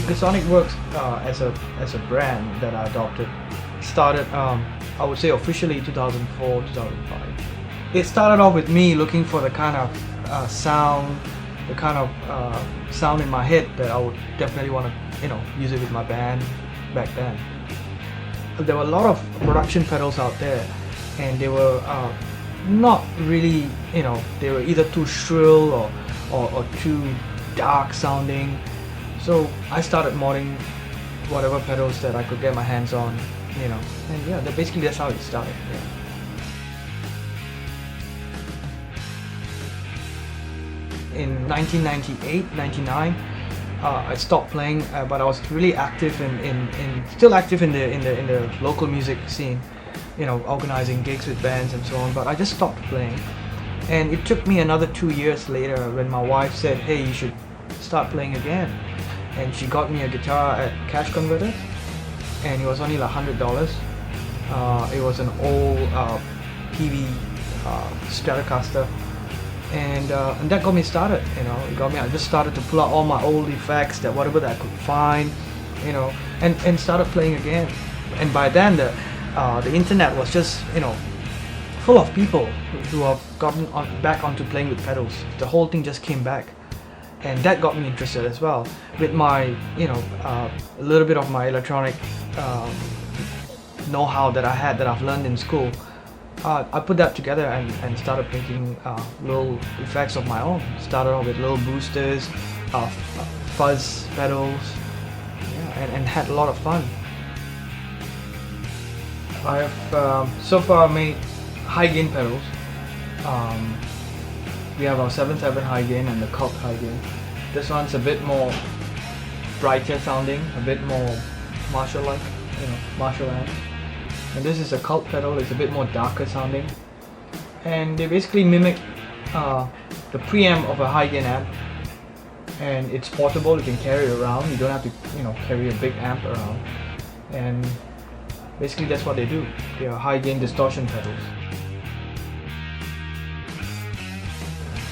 Goosoniqueworx as a brand that I adopted started, I would say, officially 2004, 2005. It started off with me looking for the kind of sound in my head that I would definitely want to, use it with my band back then. There were a lot of production pedals out there, and they were not really, they were either too shrill or too dark sounding. So I started modding whatever pedals that I could get my hands on, and yeah, basically that's how it started. Yeah. In 1998, 99, I stopped playing, but I was really active still active in the local music scene, organizing gigs with bands and so on. But I just stopped playing, and it took me another 2 years later when my wife said, "Hey, you should start playing again," and she got me a guitar at Cash Converters, and it was only like $100. It was an old PV Stratocaster. And that got me started, it got me, I just started to pull out all my old effects, whatever that I could find, and started playing again. And by then the internet was just, full of people who have gotten back onto playing with pedals. The whole thing just came back. And that got me interested as well. With my, a little bit of my electronic know-how that I've learned in school. I put that together and started making little effects of my own. Started off with little boosters, fuzz pedals, and had a lot of fun. I have so far made high gain pedals. We have our 7thHeaven high gain and the Kult high gain. This one's a bit more brighter sounding, a bit more Marshall-like, Marshall amp. And this is a Kult pedal. It's a bit more darker sounding, and they basically mimic the preamp of a high gain amp, and it's portable. You can carry it around. You don't have to carry a big amp around, and basically that's what they do. They are high gain distortion pedals.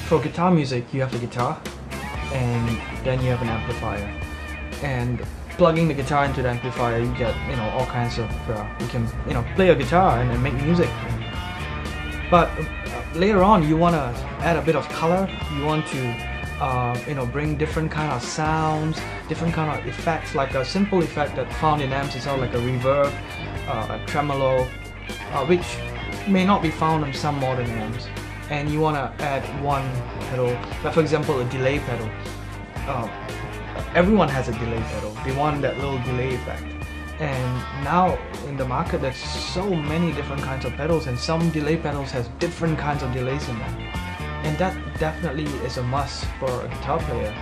For guitar music, you have the guitar, and then you have an amplifier, and plugging the guitar into the amplifier, you get all kinds of you can play a guitar and make music. But later on, you want to add a bit of color. You want to bring different kind of sounds, different kind of effects. Like a simple effect that found in amps is like a reverb, a tremolo, which may not be found on some modern amps. And you want to add one pedal, like for example a delay pedal. Everyone has a delay pedal. They want that little delay effect. And now in the market there's so many different kinds of pedals, and some delay pedals has different kinds of delays in them. And that definitely is a must for a guitar player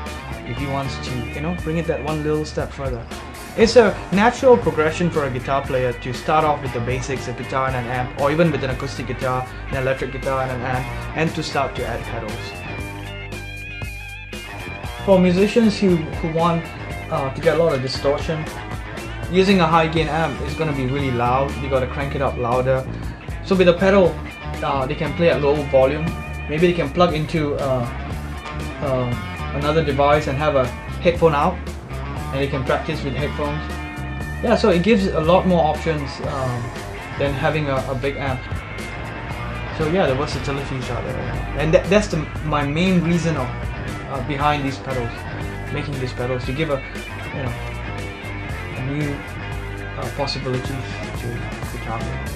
if he wants to, bring it that one little step further. It's a natural progression for a guitar player to start off with the basics, a guitar and an amp, or even with an acoustic guitar, an electric guitar and an amp, and to start to add pedals. For musicians who want to get a lot of distortion, using a high gain amp is going to be really loud. You got to crank it up louder. So with a pedal, they can play at low volume. Maybe they can plug into another device and have a headphone out, and they can practice with headphones. Yeah, so it gives a lot more options than having a big amp. So yeah, the versatility is out there, and that's my main reason behind these pedals, making these pedals, to give a new possibilities to guitar playing.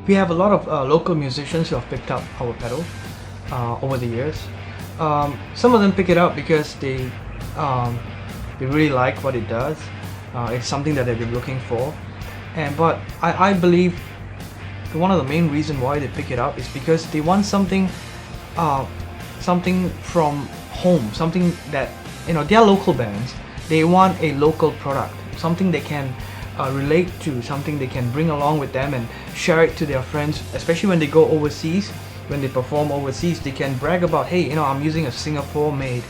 We have a lot of local musicians who have picked up our pedal over the years. Some of them pick it up because they really like what it does. It's something that they've been looking for. But I believe one of the main reasons why they pick it up is because they want something from home, something that, they're local bands. They want a local product, something they can relate to, something they can bring along with them and share it to their friends, especially when they go overseas. When they perform overseas, they can brag about, hey, I'm using a Singapore-made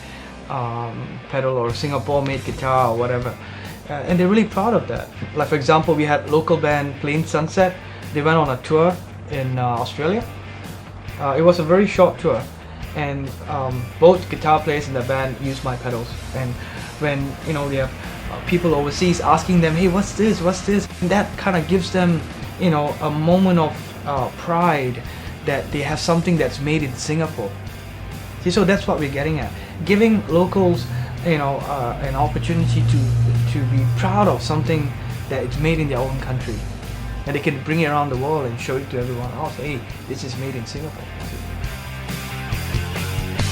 pedal or a Singapore-made guitar or whatever. And they're really proud of that. Like for example, we had local band Plain Sunset. They went on a tour in Australia. It was a very short tour, and both guitar players in the band used my pedals. And when they have people overseas asking them, "Hey, what's this?" That kind of gives them, a moment of pride that they have something that's made in Singapore. See, so that's what we're getting at, giving locals, an opportunity to be proud of something that is made in their own country, and they can bring it around the world and show it to everyone else. Hey, this is made in Singapore.